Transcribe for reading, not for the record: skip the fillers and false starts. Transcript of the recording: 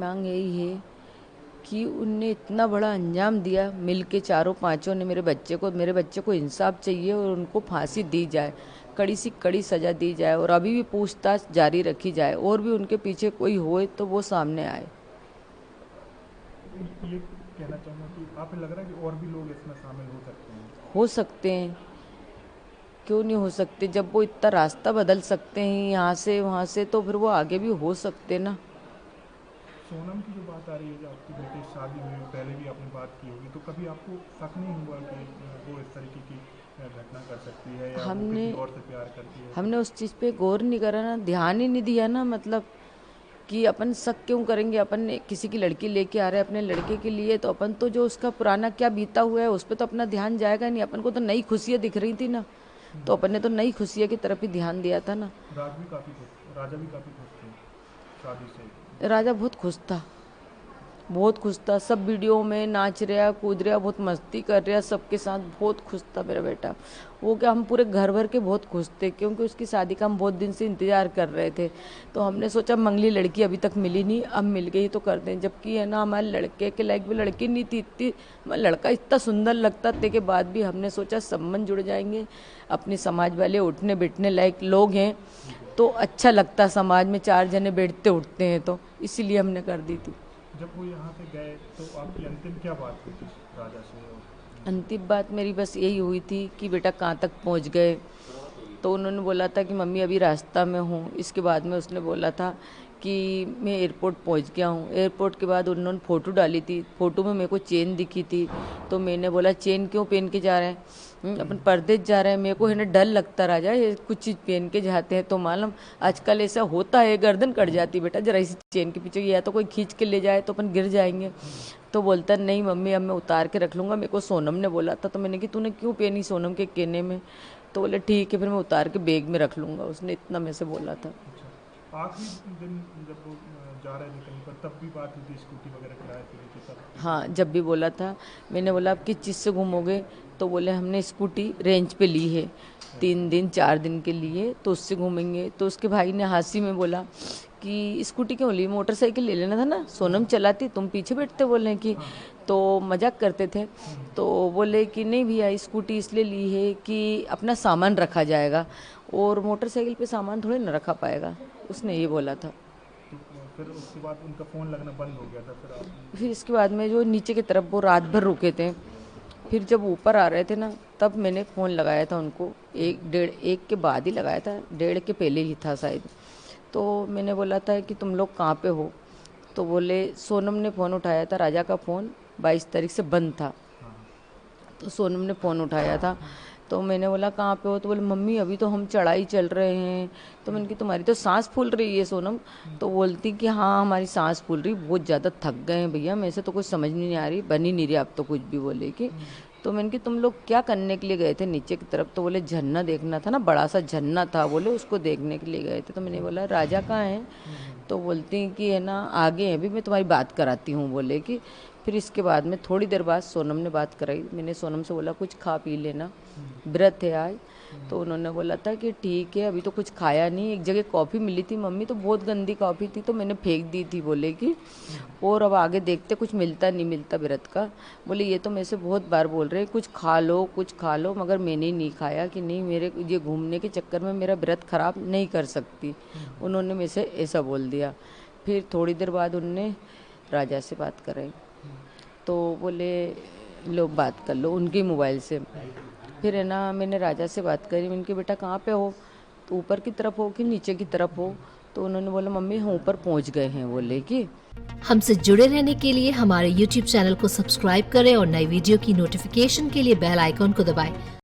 मांग यही है कि उनने इतना बड़ा अंजाम दिया, मिल के चारों पांचों ने मेरे बच्चे को इंसाफ चाहिए और उनको फांसी दी जाए, कड़ी सी कड़ी सजा दी जाए और अभी भी पूछताछ जारी रखी जाए और भी उनके पीछे कोई होए तो वो सामने आए। ये कहना चाहूँगा कि आपको लग रहा है कि और भी लोग इसमें शामिल हो सकते हैं? हो सकते हैं, क्यों नहीं हो सकते? जब वो इतना रास्ता बदल सकते हैं यहाँ से वहाँ से, तो फिर वो आगे भी हो सकते ना। सोनम की जो बात आ रही है, जो आपकी बेटी की शादी हुई पहले भी आपने बात की होगी, तो कभी आपको शक नहीं हुआ कि वो इस तरीके की घटना कर सकती है या वो हमने किसी और से प्यार करती है? हमने उस चीज़ पे गौर नहीं करा ना, ध्यान ही नहीं दिया ना, मतलब कि अपन शक क्यों करेंगे? अपन किसी की लड़की लेके आ रहे हैं अपने लड़के के लिए, तो अपन तो जो उसका पुराना क्या बीता हुआ है उस पर तो अपना ध्यान जाएगा नहीं। अपन को तो नई खुशियाँ दिख रही थी ना, तो अपन ने तो नई खुशियाँ की तरफ ही ध्यान दिया था ना। राजा भी काफ़ी खुश थे शादी से। राजा बहुत खुश था, बहुत खुश था, सब वीडियो में नाच रहा कूद रहा, बहुत मस्ती कर रहा सबके साथ, बहुत खुश था मेरा बेटा। वो क्या, हम पूरे घर भर के बहुत खुश थे क्योंकि उसकी शादी का हम बहुत दिन से इंतजार कर रहे थे। तो हमने सोचा मंगली लड़की अभी तक मिली नहीं, अब मिल गई तो कर दें। जबकि है ना, हमारे लड़के के लायक भी लड़की नहीं थी इतनी, लड़का इतना सुंदर लगता थे के बाद भी हमने सोचा संबंध जुड़ जाएंगे, अपने समाज वाले उठने बैठने लायक लोग हैं तो अच्छा लगता, समाज में चार जने बैठते उठते हैं, तो इसीलिए हमने कर दी थी। जब वो यहाँ से गए तो आपकी अंतिम क्या बात हुई थी राजा से? अंतिम बात मेरी बस यही हुई थी कि बेटा कहाँ तक पहुँच गए। तो उन्होंने बोला था कि मम्मी अभी रास्ता में हूँ। इसके बाद में उसने बोला था कि मैं एयरपोर्ट पहुँच गया हूँ। एयरपोर्ट के बाद उन्होंने फ़ोटो डाली थी, फ़ोटो में मेरे को चेन दिखी थी। तो मैंने बोला चेन क्यों पहन के जा रहे हैं? अपन परदेश जा रहे हैं, मेरे को है ना डर लगता राजा, ये कुछ चीज़ पहन के जाते हैं तो मालूम आजकल ऐसा होता है, गर्दन कट जाती बेटा जरा इसी चेन के पीछे, या तो कोई खींच के ले जाए तो अपन गिर जाएंगे। तो बोलता नहीं मम्मी अब मैं उतार के रख लूँगा, मेरे को सोनम ने बोला था। तो मैंने कि तूने क्यों पहनी सोनम के कहने में? तो बोले ठीक है फिर मैं उतार के बैग में रख लूँगा, उसने इतना मेरे से बोला था। अच्छा, आखिरी दिन जब वो जा रहे थे कहीं पर तब भी बात हुई थी स्कूटी वगैरह किराए पे ली थी तब? हाँ जब भी बोला था। मैंने बोला आप किस चीज़ से घूमोगे? तो बोले हमने स्कूटी रेंज पे ली है 3 दिन 4 दिन के लिए, तो उससे घूमेंगे। तो उसके भाई ने हंसी में बोला कि स्कूटी क्यों ली, मोटरसाइकिल ले लेना था ना, सोनम चलाती तुम पीछे बैठते, बोले कि तो मजाक करते थे। तो बोले कि नहीं भैया स्कूटी इसलिए ली है कि अपना सामान रखा जाएगा और मोटरसाइकिल पे सामान थोड़े ना रखा पाएगा, उसने ये बोला था। तो फिर उसके बाद उनका फ़ोन लगना बंद हो गया था फिर आप? फिर इसके बाद में जो नीचे की तरफ वो रात भर रुके थे, फिर जब ऊपर आ रहे थे ना तब मैंने फ़ोन लगाया था उनको, 1 के बाद ही लगाया था, 1:30 के पहले ही था शायद। तो मैंने बोला था कि तुम लोग कहाँ पे हो? तो बोले सोनम ने फ़ोन उठाया था, राजा का फ़ोन 22 तारीख से बंद था, तो सोनम ने फ़ोन उठाया था। तो मैंने बोला कहाँ पे हो? तो बोले मम्मी अभी तो हम चढ़ाई चल रहे हैं। तो मैंने कहा तुम्हारी तो सांस फूल रही है सोनम। तो बोलती कि हाँ हमारी सांस फूल रही, बहुत ज़्यादा थक गए हैं भैया, मेरे से तो कुछ समझ नहीं आ रही, बन ही नहीं रही अब तो कुछ भी, बोले कि। तो मैंने कि तुम लोग क्या करने के लिए गए थे नीचे की तरफ? तो बोले झरना देखना था ना, बड़ा सा झरना था, बोले उसको देखने के लिए गए थे। तो मैंने बोला राजा कहाँ है? तो बोलती कि है ना आगे है, अभी मैं तुम्हारी बात कराती हूँ, बोले कि। फिर इसके बाद में थोड़ी देर बाद सोनम ने बात कराई, मैंने सोनम से बोला कुछ खा पी लेना, व्रत है आज। तो उन्होंने बोला था कि ठीक है, अभी तो कुछ खाया नहीं। एक जगह कॉफ़ी मिली थी मम्मी, तो बहुत गंदी कॉफ़ी थी तो मैंने फेंक दी थी, बोले कि। और अब आगे देखते कुछ मिलता नहीं मिलता व्रत का। बोले ये तो मेरे से बहुत बार बोल रहे कुछ खा लो कुछ खा लो, मगर मैंने नहीं खाया कि नहीं मेरे ये घूमने के चक्कर में मेरा व्रत खराब नहीं कर सकती। उन्होंने मेरे से ऐसा बोल दिया। फिर थोड़ी देर बाद उनने राजा से बात कराई, तो बोले लो बात कर लो उनके मोबाइल से। फिर है ना मैंने राजा से बात करी, मैंने कहा बेटा कहाँ पे हो? तो ऊपर की तरफ हो कि नीचे की तरफ हो? तो उन्होंने बोला मम्मी हम ऊपर पहुँच गए हैं, बोले कि। हमसे जुड़े रहने के लिए हमारे YouTube चैनल को सब्सक्राइब करें और नई वीडियो की नोटिफिकेशन के लिए बेल आइकॉन को दबाएं।